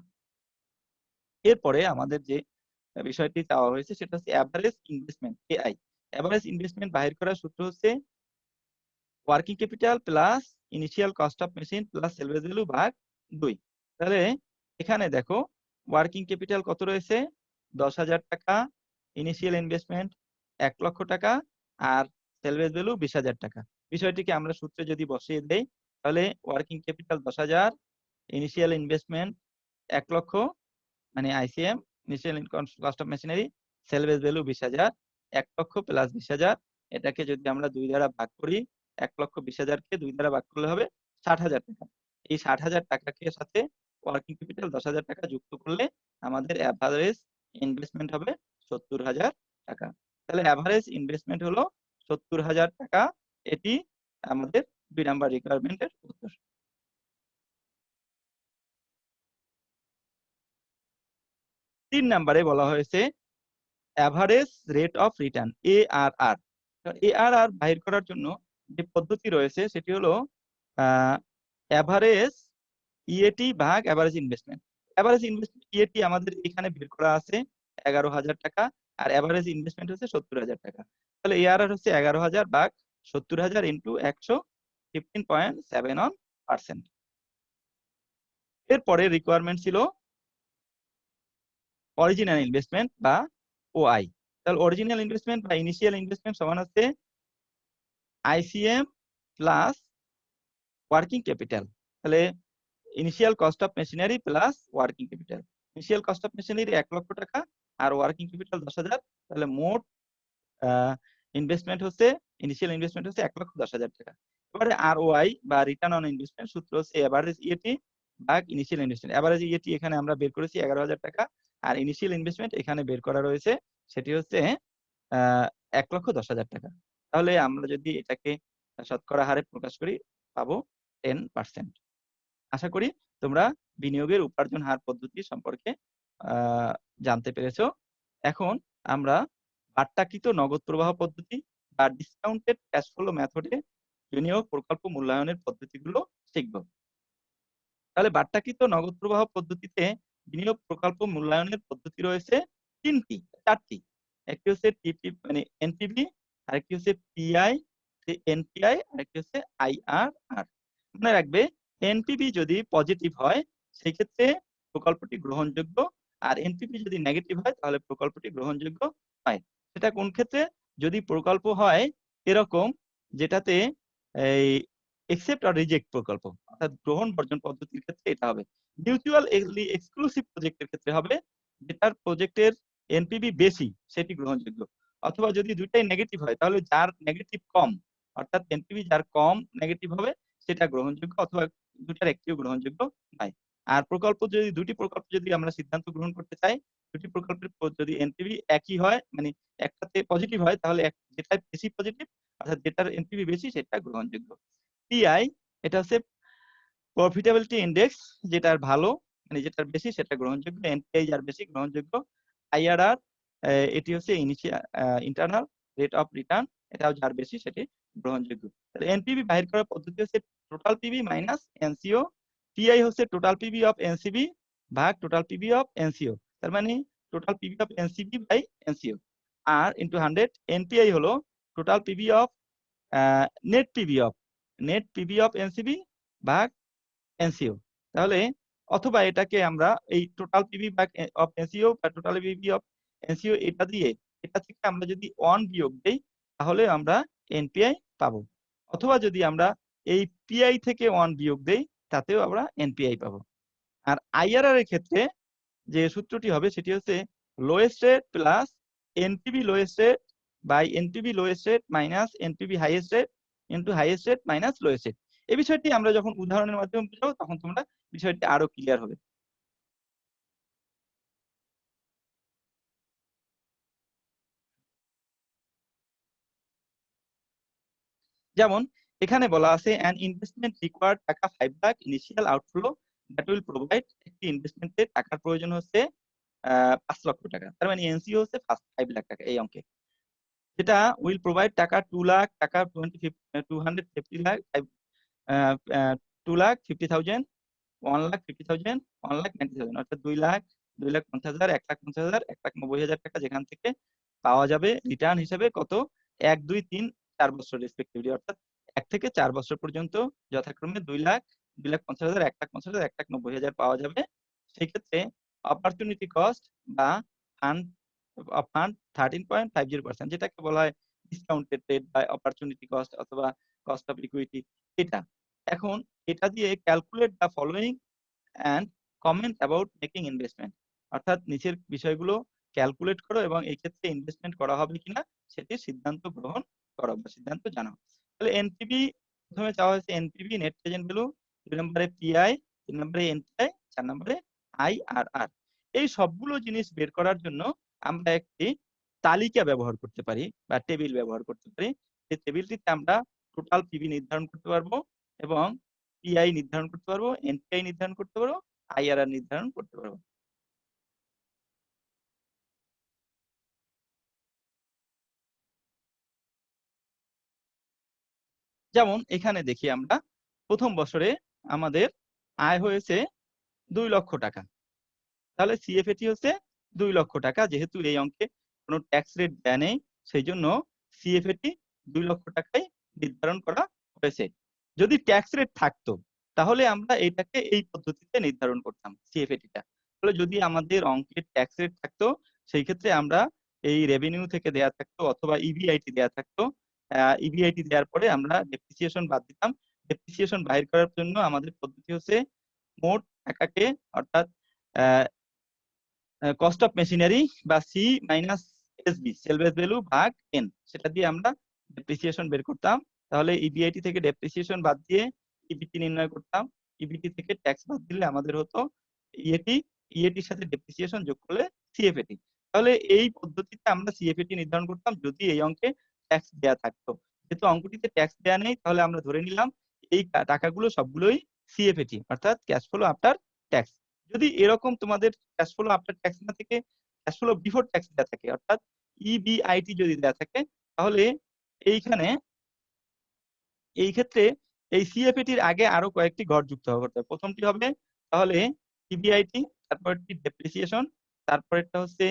এরপরে আমাদের যে বিষয়টি চাওয়া হয়েছে সেটা হচ্ছে average investment AI। Average investment বাহির করার সূত্র হচ্ছে working capital plus initial cost of machine plus সেলভেজ value ভাগ 2। তাহলে এখানে দেখো ওয়ার্কিং ক্যাপিটাল কত রয়েছে? 10,000 টাকা, ইনিশিয়াল ইনভেস্টমেন্ট 1 লক্ষ টাকা, আর সেলভেজ ভ্যালু 20,000 টাকা। বিষয়টিকে আমরা সূত্রে যদি বসিয়ে দেই তাহলে ওয়ার্কিং ক্যাপিটাল 10,000, ইনিশিয়াল ইনভেস্টমেন্ট 1 লক্ষ মানে ICM, initial cost of machinery, সেলভেজ value 20,000, 1 লক্ষ প্লাস 20,000। এটাকে যদি আমরা 2 দ্বারা ভাগ করি, 1 লক্ষ 20,000 কে 2 দ্বারা ভাগ করলে হবে 60,000 টাকা। এই 60,000 টাকাকে সাথে ওয়ার্কিং ক্যাপিটাল 10,000 টাকা যুক্ত করলে আমাদের এভারেজ ইনভেস্টমেন্ট হবে 70,000 টাকা। তাহলে এভারেজ ইনভেস্টমেন্ট হলো 70,000 টাকা। এটি আমাদের 2 নাম্বার রিকোয়ারমেন্টের উত্তর। 3 নাম্বারে বলা হয়েছে average rate of return ARR। ARR বাহির করার জন্য যে পদ্ধতি রয়েছে সেটি হলো এভারেজ ইএটি ভাগ average investment. Average investment EAT আমাদের এখানে বের করা আছে 11,000 টাকা, আর এভারেজ ইনভেস্টমেন্ট হচ্ছে 70,000 টাকা। তাহলে ARR হচ্ছে 11,000 ভাগ 70,000 ইন্টু 100, 15.71%। এরপরে রিকোয়ারমেন্ট ছিল অরিজিনাল ইনভেস্টমেন্ট বা OI। তাহলে অরিজিনাল ইনভেস্টমেন্ট বা ইনিশিয়াল ইনভেস্টমেন্ট সমান হচ্ছে ICM প্লাস ওয়ার্কিং ক্যাপিটাল। তাহলে initial cost of machinery plus working capital. Initial cost of machinery 1 লক্ষ টাকা আর ওয়ার্কিং ক্যাপিটাল 10,000। তাহলে মোট ইনভেস্টমেন্ট হচ্ছে ইনিশিয়াল ইনভেস্টমেন্ট হচ্ছে 1,10,000 টাকা। এবারে ROI বা রিটার্ন অন ইনভেস্টমেন্ট সূত্র হচ্ছে এভারেজ ইএটি ভাগ ইনিশিয়াল ইনভেস্টমেন্ট। এভারেজ ইএটি এখানে আমরা বের করেছি 11,000 টাকা, আর ইনিশিয়াল ইনভেস্টমেন্ট এখানে বের করা রয়েছে সেটি হচ্ছে 1,10,000 টাকা। তাহলে আমরা যদি এটাকে শতকরা হারে প্রকাশ করি পাবো 10%। আশা করি তোমরা বিনিয়োগের উপার্জন হার পদ্ধতি সম্পর্কে জানতে পেরেছো। এখন আমরা বাট্টাকৃত নগদ প্রবাহ পদ্ধতি বা ডিসকাউন্টেড ক্যাশ ফ্লো মেথডে বিনিয়োগ প্রকল্প মূল্যায়নের পদ্ধতিগুলো শিখব। তাহলে বাট্টাকৃত নগদ প্রবাহ পদ্ধতিতে বিনিয়োগ প্রকল্প মূল্যায়নের পদ্ধতি রয়েছে চারটি। একটি হচ্ছে মানে এনপিভি, আরেকটি হচ্ছে পিআই, এনপিআই, আরেকটি হচ্ছে আইআরআর। মনে রাখবে এনপিভি যদি পজিটিভ হয় সেই ক্ষেত্রে প্রকল্পটি গ্রহণযোগ্য, আর এনপিভি যদি নেগেটিভ হয় তাহলে প্রকল্পটি গ্রহণযোগ্য হয়। সেটা কোন ক্ষেত্রে? যদি প্রকল্প হয় এরকম যেটাতে এই একসেপ্ট আর রিজেক্ট প্রকল্প, অর্থাৎ গ্রহণ বর্জন পদ্ধতির ক্ষেত্রে এটা হবে। মিউচুয়ালি এক্সক্লুসিভ প্রজেক্টের ক্ষেত্রে হবে যেটার প্রজেক্টের এনপিভি বেশি সেটি গ্রহণযোগ্য। অথবা যদি দুইটাই নেগেটিভ হয় তাহলে যার নেগেটিভ কম, অর্থাৎ এনপিভি যার কম নেগেটিভ হবে সেটা গ্রহণযোগ্য, অথবা দুটার একটিও গ্রহণযোগ্য নয়। আর দুটি প্রকল্প যদি আমরা সিদ্ধান্ত গ্রহণ করতে চাই, দুটি প্রকল্পের যদি এনপিভি একই হয়, মানে একটাতে পজিটিভ হয়, তাহলে যেটা বেশি পজিটিভ অর্থাৎ যেটার এনপিভি বেশি সেটা গ্রহণযোগ্য। পিআই এটা হচ্ছে প্রফিটেবিলিটি ইন্ডেক্স, যেটার ভালো মানে যেটার বেশি সেটা গ্রহণযোগ্য, এনপিআই যার বেশি গ্রহণযোগ্য। আইআরআর এটি হচ্ছে ইন্টারনাল রেট অফ রিটার্ন, এটাও যার বেশি সেটি গ্রহণযোগ্য। তাহলে এনপিভি বাহির করার পদ্ধতি হচ্ছে total PV minus NCO. PI হচ্ছে টোটাল পিভি অফ এনসিবি ভাগ টোটাল পিভি অফ এনসিও, তার মানে total PV of NCB by NCO, আর ইনটু 100। এনপিআই হলো total PV of net PV of NCB ভাগ এনসিও। তাহলে অথবা এটাকে আমরা এই টোটাল পিভি ভাগ অফ এনসিও বা টোটাল পিভি অফ এনসিও এটা থেকে আমরা যদি 1 বিয়োগ দেই তাহলে আমরা এনপিআই পাবো, অথবা যদি আমরা এই পিআই থেকে 1 বিয়োগ দেই তাতেও আমরা এনপিআই পাবো। আর আইআরআর এর ক্ষেত্রে যে সূত্রটি হবে সেটি হচ্ছে lowest rate plus NPV lowest rate by NPV lowest rate minus NPV highest rate into highest rate minus lowest rate. এই বিষয়টি আমরা যখন উদাহরণের মাধ্যমে বুঝাবো তখন তোমরা বিষয়টি আরো ক্লিয়ার হবে। যেমন এখানে বলা আছে an investment required টাকা 5 lakh initial outflow that will provide। একটি ইনভেস্টমেন্টের টাকার প্রয়োজন হচ্ছে 5 লক্ষ টাকা, তার মানে এনসিও হচ্ছে 5 লাখ টাকা এই অঙ্কে, যেটা উইল প্রোভাইড টাকা 2 লাখ টাকা 250 লাখ 2,50,000, 1,50,000, 1,90,000, অর্থাৎ 2 লাখ 2,50,000, 1,50,000, 1,90,000 টাকা যেখান থেকে পাওয়া যাবে রিটার্ন হিসেবে কত 1, 2, 3, 4 বছর রেসপেক্টিভলি, অর্থাৎ 1 থেকে 4 বছর পর্যন্ত যথাক্রমে 2 লাখ 2,50,000, 1,50,000, 1,90,000 পাওয়া যাবে। সেই ক্ষেত্রে অপরচুনিটি কস্ট বা ফান্ড ফান্ড 13.50%, যেটাকে বলা হয় ডিসকাউন্টেড রেট বা অপরচুনিটি কস্ট অথবা কস্ট অফ ইকুইটি। এটা এখন এটা দিয়ে calculate the following and comment about making investment, অর্থাৎ নিচের বিষয়গুলো ক্যালকুলেট করো এবং এই ক্ষেত্রে ইনভেস্টমেন্ট করা হবে কিনা সেটি সিদ্ধান্ত গ্রহণ করো বা সিদ্ধান্ত জানাও। তাহলে এনপিভি প্রথমে চাওয়া হয়েছে এনপিভি নেট প্রেজেন্ট ভ্যালু, 2 নম্বরে পিআই, 3 নম্বরে এনপিআই, 4 নম্বরে আইআরআর। এই সবগুলো জিনিস বের করার জন্য আমরা একটি তালিকা ব্যবহার করতে পারি বা টেবিল ব্যবহার করতে পারি। এই টেবিলটিতে আমরা টোটাল পিবি নির্ধারণ করতে পারবো এবং পিআই নির্ধারণ করতে পারবো, এনপিআই নির্ধারণ করতে পারবো, আইআরআর নির্ধারণ করতে পারবো। যেমন এখানে দেখি আমরা প্রথম বছরে আমাদের আয় হয়েছে 2 লক্ষ টাকা। তাহলে সিএফএটি হচ্ছে 2 লক্ষ টাকা। যেহেতু এই অঙ্কে কোনো ট্যাক্স রেট দেয়া নেই, সেইজন্য সিএফএটি 2 লক্ষ টাকায় নির্ধারণ করা হয়েছে। যদি ট্যাক্স রেট থাকতো, তাহলে আমরা এটাকে এই পদ্ধতিতে নির্ধারণ করতাম সিএফএটিটা। তাহলে যদি আমাদের অঙ্কের ট্যাক্স রেট থাকতো, সেই ক্ষেত্রে আমরা এই রেভিনিউ থেকে দেয়া থাকতো অথবা ইবিআইটি দেয়া থাকতো। ইবিআইটি দেওয়ার পরে আমরা ডেপ্রিসিয়েশন বাদ দিতাম। ডেপ্রিসিয়েশন বাহির করার জন্য আমাদের পদ্ধতি হচ্ছে মোট টাকাকে, অর্থাৎ কস্ট অফ মেশিনারি বা C minus SB, salvage value ভাগ এন, সেটা দিয়ে আমরা ডেপ্রিসিয়েশন বের করতাম। তাহলে ইবিআইটি থেকে ডেপ্রিসিয়েশন বাদ দিয়ে ইবিটি নির্ণয় করতাম। ইবিটি থেকে ট্যাক্স বাদ দিলে আমাদের হতো ইএটি, ইএটির সাথে ডেপ্রিসিয়েশন যোগ করলে সিএফএটি। তাহলে এই পদ্ধতিতে আমরা সিএফএটি নির্ধারণ করতাম যদি এই অঙ্কে ট্যাক্স দেয়া থাকতো। যেহেতু অঙ্কটিতে ট্যাক্স দেয়া নেই, তাহলে আমরা ধরে নিলাম এই টাকাগুলো সবগুলোই সিএফএটি, অর্থাৎ ক্যাশ ফ্লো আফটার ট্যাক্স। যদি এরকম তোমাদের ক্যাশ ফ্লো আফটার ট্যাক্স না থেকে ক্যাশ ফ্লো বিফোর ট্যাক্স দেওয়া থাকে, অর্থাৎ ইবিআইটি যদি দেওয়া থাকে, তাহলে এইখানে এই ক্ষেত্রে এই সিএফএটির আগে আরো কয়েকটি ঘর যুক্ত করতে হবে। প্রথমটি হবে তাহলে ইবিআইটি, তারপরটি ডেপ্রিসিয়েশন, তারপরেরটা হচ্ছে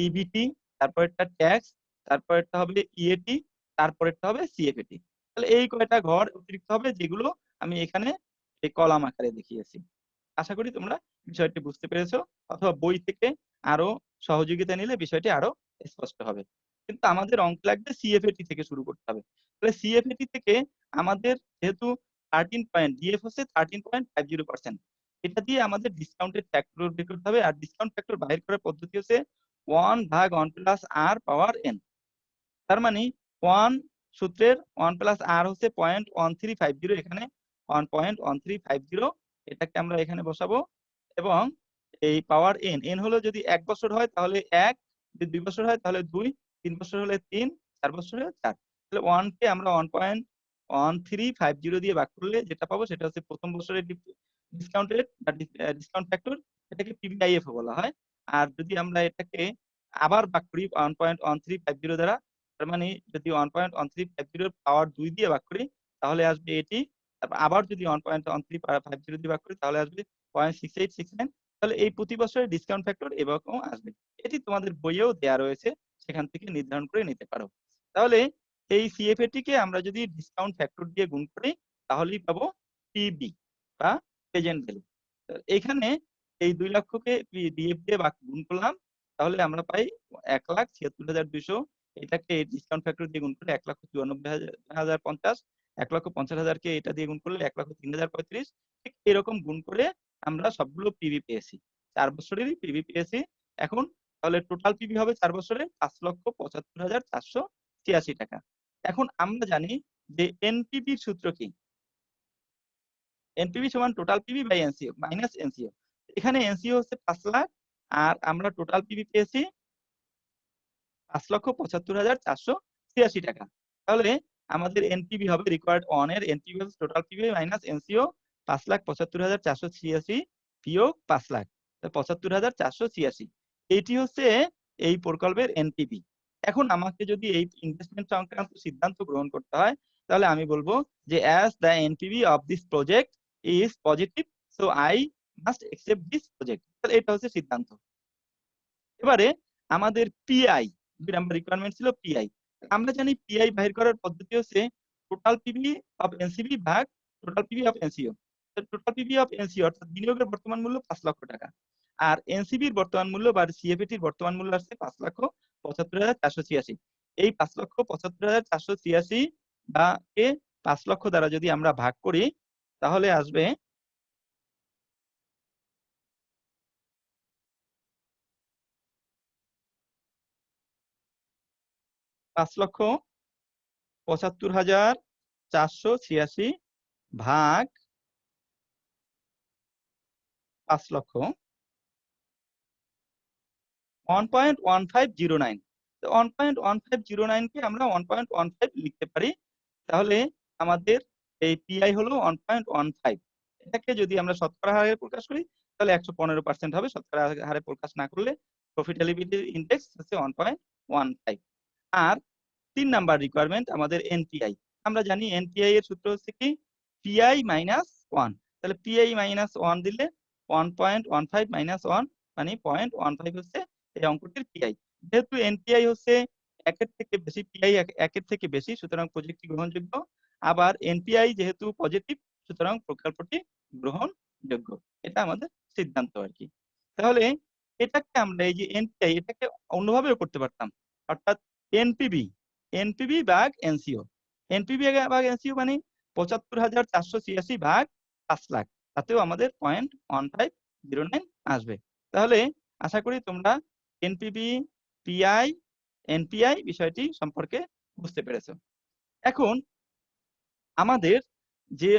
ইবিটি, তারপরেরটা ট্যাক্স, তারপরেরটা হবে ইএটি, তারপরেরটা হবে সিএফএটি। তাহলে এই কয়টা ঘর অতিরিক্ত হবে, যেগুলো আমি এখানে এই কলাম আকারে দেখিয়েছি। আশা করি তোমরা বিষয়টি বুঝতে পেরেছো, অথবা বই থেকে আরো সহযোগিতা নিলে বিষয়টি আরো স্পষ্ট হবে। কিন্তু আমাদের অঙ্ক লাগবে সিএফএটি থেকে শুরু করতে হবে। তাহলে সিএফএটি থেকে আমাদের যেহেতু 13 পয়েন্ট, ডিএফ হচ্ছে 13.50%, এটা দিয়ে আমাদের ডিসকাউন্টেড ফ্যাক্টর বের করতে হবে। আর ডিসকাউন্ট ফ্যাক্টর বাইর করার পদ্ধতি হচ্ছে 1 ভাগ 1 প্লাস আর পাওয়ার এন। তার মানে 1 সূত্রের 1 প্লাস আর হচ্ছে 0.1350, এখানে 1.1350, এটাকে আমরা এখানে বসাবো। এবং এই পাওয়ার এন, এন হলো যদি 1 বছর হয় তাহলে 1, যদি 2 বছর হয় তাহলে 2, 3 বছর হলে 3, 4 বছর হলে 4। তাহলে 1 কে আমরা 1.1350 দিয়ে ভাগ করলে যেটা পাবো সেটা হচ্ছে প্রথম বছরের ডিসকাউন্টেড বা ডিসকাউন্ট ফ্যাক্টর, এটাকে পিবিআইএফ বলা হয়। আর যদি আমরা এটাকে আবার ভাগ করি 1.1350 দ্বারা, তার মানে যদি 1.1350 পাওয়ার 2 দিয়ে ভাগ করি তাহলে আসবে এটি। তারপর আবার যদি 1.1350 দিয়ে ভাগ করি তাহলে আসবে 0.6869। তাহলে এই প্রতি বছরের ডিসকাউন্ট ফ্যাক্টর এরকম আসবে। এটি তোমাদের বইয়েও দেয়া রয়েছে, সেখান থেকে নির্ধারণ করে নিতে পারো। তাহলে এই সিএফএটি কে আমরা যদি ডিসকাউন্ট ফ্যাক্টর দিয়ে গুণ করি তাহলেই পাবো পিবি বা প্রেজেন্ট ভ্যালু। এখানে এই 2 লক্ষকে ডিএফ দিয়ে গুণ করলাম, তাহলে আমরা পাই 1,76,200। এটাকে ডিসকাউন্ট ফ্যাক্টর দিয়ে গুণ করলে 1,94,050, 1,50,000 কে এটা দিয়ে গুণ করলে 1,03,035। ঠিক এরকম গুণ করে আমরা সবগুলো পিবি পেয়েছি, 4 বছরেরই পিবি পেয়েছি। এখন তাহলে টোটাল পিবি হবে 4 বছরে 5,75,486 টাকা। এখন আমরা জানি যে এনপিভির সূত্র কি? এনপিভি সমান total PV by NCO minus NCO. এখানে এনসিও হচ্ছে 5 লাখ, আর আমরা টোটাল পিভি পেয়েছি 5,75,486 টাকা। তাহলে আমাদের এনপিভি হবে রিকোয়ার্ড অন এর এনপিভি হচ্ছে টোটাল পিভি মাইনাস এনসিও 5,75,486 বিয়োগ 5 লাখ, 75,486। এইটি হচ্ছে এই প্রকল্পের এনপিভি। এখন আমাকে যদি এই ইনভেস্টমেন্ট সংক্রান্ত সিদ্ধান্ত গ্রহণ করতে হয়, তাহলে আমি বলবো যে as the NPV of this project is positive, so I must accept this project। তাহলে এটা হচ্ছে সিদ্ধান্ত। এবারে আমাদের পিআই, 2 নাম্বার রিকোয়ারমেন্ট ছিল পিআই। আমরা জানি পিআই বাহির করার পদ্ধতি হচ্ছে টোটাল পিভি অফ এনসিবি ভাগ total PV of NCO. Total PV of NCO অর্থাৎ বিনিয়োগের বর্তমান মূল্য 5 লক্ষ টাকা, আর এনসিবির বর্তমান মূল্য বা সিএফএটির বর্তমান মূল্য আছে 5,75,486। এই 5,75,486 বা কে 5 লক্ষ দ্বারা যদি আমরা ভাগ করি তাহলে আসবে 5,75,486 ভাগ 5 লক্ষ 1.1509। তো 1.1509 কে আমরা 1.15 লিখতে পারি। তাহলে আমাদের এই পিআই হলো 1.15। এটাকে যদি আমরা শতকরা হারে প্রকাশ করি তাহলে 115% হবে। শতকরা হারে প্রকাশ না করলে প্রফিটেবিলিটি ইনডেক্স হচ্ছে 1.15। আর ৩ নাম্বার রিকোয়ারমেন্ট আমাদের এনপিআই। আমরা জানি এনপিআই এর সূত্র হচ্ছে কি পিআই মাইনাস 1। তাহলে পিআই মাইনাস 1 দিলে 1.15 মাইনাস 1 মানে 0.15 হচ্ছে এই অঙ্কটির পিআই। যেহেতু এনপিআই হচ্ছে ১ এর থেকে বেশি, পিআই ১ এর থেকে বেশি, সুতরাং প্রজেক্টটি গ্রহণযোগ্য। আবার এনপিআই যেহেতু পজিটিভ, সুতরাং প্রকল্পটি গ্রহণযোগ্য। এটা আমাদের সিদ্ধান্ত আরকি। তাহলে এটাকে আমরা এই যে এনপিআই এটাকে অন্যভাবেও করতে পারতাম। অর্থাৎ এনপিভি, এনপিভি ভাগ এনসিও। এনপিভি ভাগ এনসিও মানে ৭৫,৪৮৬ ভাগ ৫ লাখ। তাতেও আমাদের 0.1509 আসবে। তাহলে আশা করি তোমরা এনপিভি, পিআই, এনপিআই বিষয়টি সম্পর্কে বুঝতে পেরেছো। এখন আমাদের যে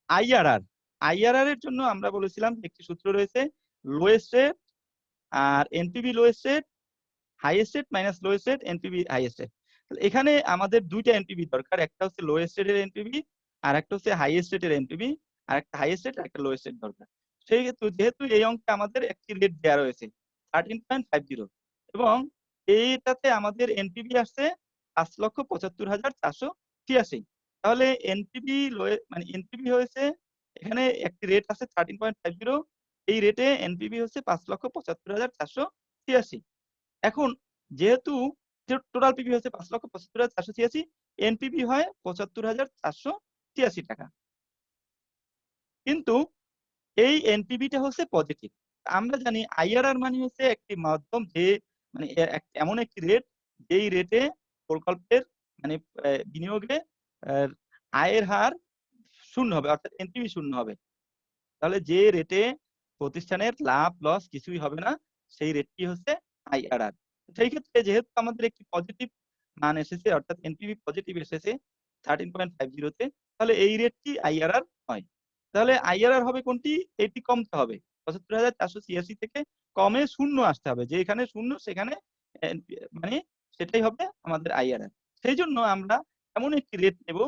আইআরআর, আইআরআর এর জন্য আমরা বলেছিলাম যে একটি সূত্র রয়েছে লোয়েস্ট রেট আর NPV lowest rate, highest rate minus lowest rate, NPV highest rate. এখানে আমাদের ২টা এনপিভি দরকার। একটা হচ্ছে লোয়েস্ট রেটের এনপিভি আর একটা হচ্ছে হাইয়েস্ট রেটের এনপিভি, আর একটা হাইয়েস্ট রেট আর একটা লোয়েস্ট রেট দরকার। সেহেতু যেহেতু এই অঙ্কে আমাদের একটি রেট দেয়া রয়েছে 13.50 এবং এইটাতে আমাদের এনপিভি আসছে ৫,৭৫,৪৮৮। তাহলে এনপিভি মানে এনপিভি হয়েছে এখানে একটি রেট আছে 13.50, এই রেটে এনপিভি হচ্ছে ৫,৭৫,৪৮৮। এখন যেহেতু টোটাল পিভি হচ্ছে ৫,৭৫,৪৮৬, এনপিভি হয় ৭৫,৪৮৮ টাকা। কিন্তু এই এনপিভিটা হচ্ছে পজিটিভ। আমরা জানি আইআরআর মানে হচ্ছে একটি মাধ্যম যে মানে এমন একটি রেট যেই রেটে প্রকল্পের মানে বিনিয়োগে আয়ের হার শূন্য হবে, অর্থাৎ এনপিভি শূন্য হবে। তাহলে যে রেটে প্রতিষ্ঠানের লাভ লস কিছুই হবে না সেই রেটটি হচ্ছে আইআরআর। সেই ক্ষেত্রে যেহেতু আমাদের একটি পজিটিভ মান এসেছে, অর্থাৎ এনপিভি পজিটিভ এসেছে 13.50 তে, তাহলে এই রেটটি আইআরআর হয়। তাহলে আইআরআর হবে কোনটি? এটি কমতে হবে। ৭৫,৪৮৬ থেকে কমে শূন্য আসতে হবে। যেখানে শূন্য সেখানে মানে সেটাই হবে আমাদের আইআরআর। সেইজন্য আমরা এমন একটি রেট নেব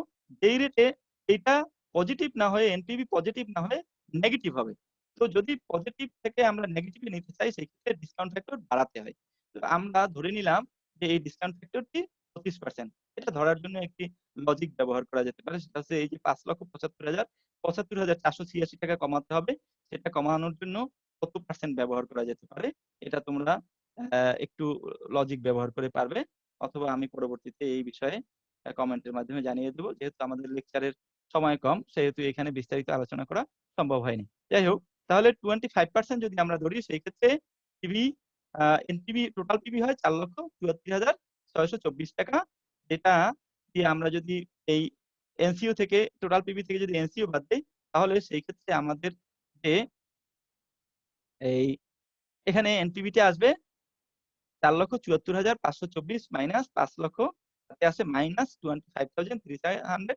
যেই রেটে এইটা পজিটিভ না হয়ে, এনপিভি পজিটিভ না হয়ে নেগেটিভ হবে। তো যদি পজিটিভ থেকে আমরা নেগেটিভে নিতে চাই সেই ক্ষেত্রে ডিসকাউন্ট ফ্যাক্টর বাড়াতে হয়। তো আমরা ধরে নিলাম যে এই ডিসকাউন্ট ফ্যাক্টরটি 25%। এটা ধরার জন্য একটি লজিক ব্যবহার করা যেতে পারে। সেটা হচ্ছে এই যে ৫,৭৫,৪৮৬ টাকা কমাতে হবে। সেটা কমানোর জন্য কত পার্সেন্ট ব্যবহার করা যেতে পারে? এটা তোমরা একটু লজিক ব্যবহার করে পারবে, অথবা আমি পরবর্তীতে এই বিষয়ে কমেন্টের মাধ্যমে জানিয়ে দেব। যেহেতু আমাদের লেকচারের সময় কম সেহেতু এখানে বিস্তারিত আলোচনা করা সম্ভব হয়নি। যাই হোক, তাহলে 25% যদি আমরা ধরি সেই ক্ষেত্রে পিভি এনপিভি টোটাল পিভি হয় ৪,৭৪,৬২৪ টাকা। যেটা দিয়ে আমরা যদি এই এনসিও থেকে, টোটাল পিভি থেকে যদি এনসিও বাদ দেই তাহলে সেই ক্ষেত্রে আমাদের যে এই এখানে এনপিভিটা আসবে ৪,৭৪,৫২৪ মাইনাস ৫,০০,০০০, তাতে আছে মাইনাস 25,376।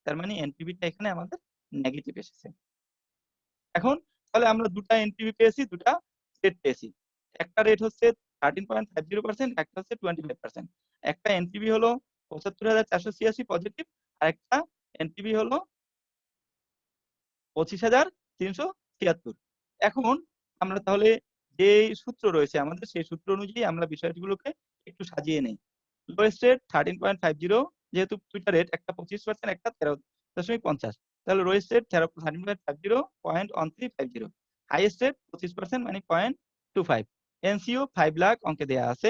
তার মানে এনপিভিটা এখানে আমাদের নেগেটিভ এসেছে। এখন তাহলে আমরা ২টা এনপিভি পেয়েছি, ২টা রেট পেয়েছি। একটা রেট হচ্ছে 13.50%, একটা হচ্ছে 25%। একটা এনপিভি হলো ৭৫,৪৮৬ পজিটিভ, আরেকটা এনপিভি হলো ২৫,৩৭৬। এখন আমরা তাহলে যে সূত্র রয়েছে আমাদের সেই সূত্র অনুযায়ী আমরা বিষয়গুলোকে একটু সাজিয়ে নেই। লোয়েস্ট রেট 13.50, যেহেতু ২টা রেট, একটা 25%, একটা 13.50। তাহলে লোয়েস্ট রেট 13.50, 0.1350। হাইয়েস্ট রেট 25% মানে 0.25। এনসিও ৫ লাখ অঙ্কে দেয়া আছে।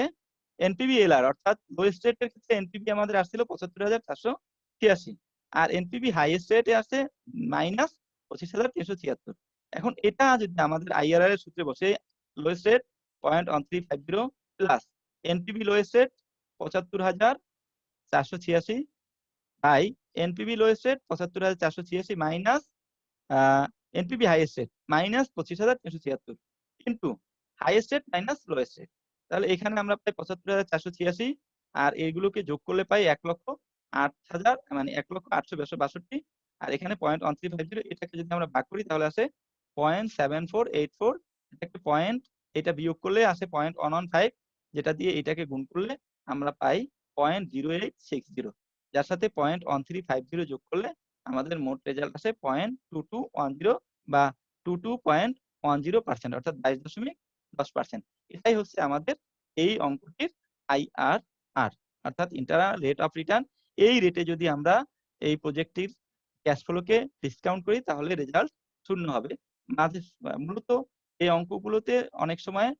এনপিভি এলআর অর্থাৎ লোয়েস্ট রেটের ক্ষেত্রে এনপিভি আমাদের আসছিল ৭৫,৪৮৬ আর এনপিভি হাইয়েস্ট রেটে আছে মাইনাস ২৫,৩৭৬। এখন এটা যদি আমাদের আইআরআর এর সূত্রে বসে, lowest rate 0.1350 plus NPV lowest rate ৭৫,৪৮৬ বাই এনপিভি লোয়েস্ট রেট ৭৫,৪৮৬ minus uh NPV highest rate minus ২৫,৩৭৬ কিন্তু highest rate minus lowest rate. তাহলে এখানে আমরা পাই ৭৫,৪৮৬ আর এগুলোকে যোগ করলে পাই ১,০৮,০০০ মানে ১,৮৬২,৬২ আর এখানে 0.1350 এটাকে যদি আমরা ভাগ করি তাহলে আসে 0.7484। এটা একটা পয়েন্ট, এটা বিয়োগ করলে আসে 0.115, যেটা দিয়ে এটাকে গুণ করলে আমরা পাই 0.0860, যার সাথে 0.1350 যোগ করলে আমাদের মোট রেজাল্ট আসে 0.2210 বা 22.10%, অর্থাৎ 22.10%। এটাই হচ্ছে আমাদের এই অঙ্কটির IRR, অর্থাৎ ইন্টারনাল রেট অফ রিটার্ন। এই রেটে যদি আমরা এই প্রজেক্টটির ক্যাশ ফ্লোকে ডিসকাউন্ট করি তাহলে রেজাল্ট 0 হবে। মূলত এই অঙ্কগুলোতে অনেক সময়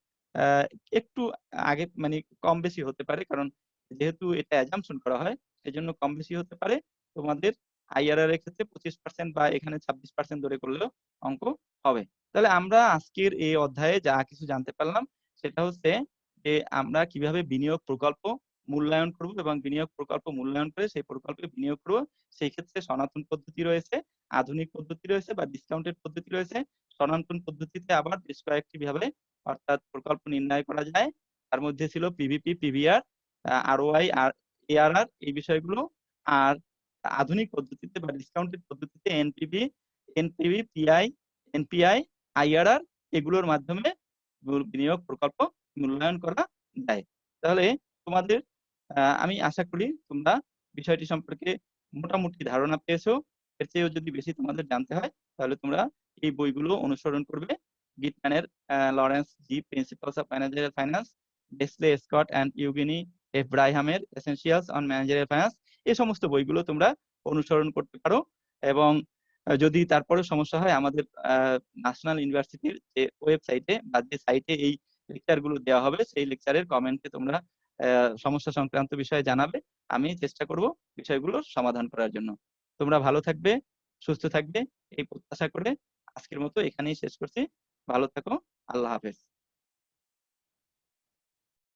একটু আগে মানে কম বেশি হতে পারে, কারণ যেহেতু এটা অ্যাজাম্পশন করা হয় সেজন্য কম বেশি হতে পারে। তোমাদের IRR এর ক্ষেত্রে 25% বা এখানে 26% ধরে করলেও অঙ্ক হবে। তাহলে আমরা আজকের এই অধ্যায়ে যা কিছু জানতে পারলাম সেটা হচ্ছে যে আমরা কিভাবে বিনিয়োগ প্রকল্প মূল্যায়ন করব এবং বিনিয়োগ প্রকল্প মূল্যায়ন করে সেই প্রকল্পে বিনিয়োগ করব। সেই ক্ষেত্রে সনাতন পদ্ধতি রয়েছে, আধুনিক পদ্ধতি রয়েছে বা ডিসকাউন্টেড পদ্ধতি রয়েছে। সনাতন পদ্ধতিতে আবার বেশ কয়েকটি ভাবে অর্থাৎ প্রকল্প নির্ণয় করা যায়। তার মধ্যে ছিল পিভিপি, পিভিআর, ROI আর ARR এই বিষয়গুলো। আর আধুনিক পদ্ধতিতে বা ডিসকাউন্টেড পদ্ধতিতে এনপিভি, এনপিআই, IRR এগুলোর মাধ্যমে বিনিয়োগ প্রকল্প মূল্যায়ন করা যায়। তাহলে তোমাদের আমি আশা করি তোমরা বিষয়টি সম্পর্কে মোটামুটি ধারণা পেয়েছো। এর চেয়েও যদি বেশি তোমাদের জানতে হয় তাহলে তোমরা এই বইগুলো অনুসরণ করবে। গিটম্যানের Lawrence J principles of managerial finance, Desley Scott and Eugene F ব্রাইহামের এসেনশিয়ালস অন ম্যানেজারিয়াল ফাইন্যান্স, এই সমস্ত বইগুলো তোমরা অনুসরণ করতে পারো। এবং যদি তারপরে সমস্যা হয় আমাদের ন্যাশনাল ইউনিভার্সিটির যে ওয়েবসাইটে বা যে সাইটে এই লেকচার গুলো দেওয়া হবে সেই লেকচারের কমেন্টে তোমরা সমস্যা সংক্রান্ত বিষয়ে জানাবে। আমি চেষ্টা করব বিষয়গুলো সমাধান করার জন্য। তোমরা ভালো থাকবে, সুস্থ থাকবে এই প্রত্যাশা করে আজকের মতো এখানেই শেষ করছি। ভালো থাকো। আল্লাহ হাফেজ।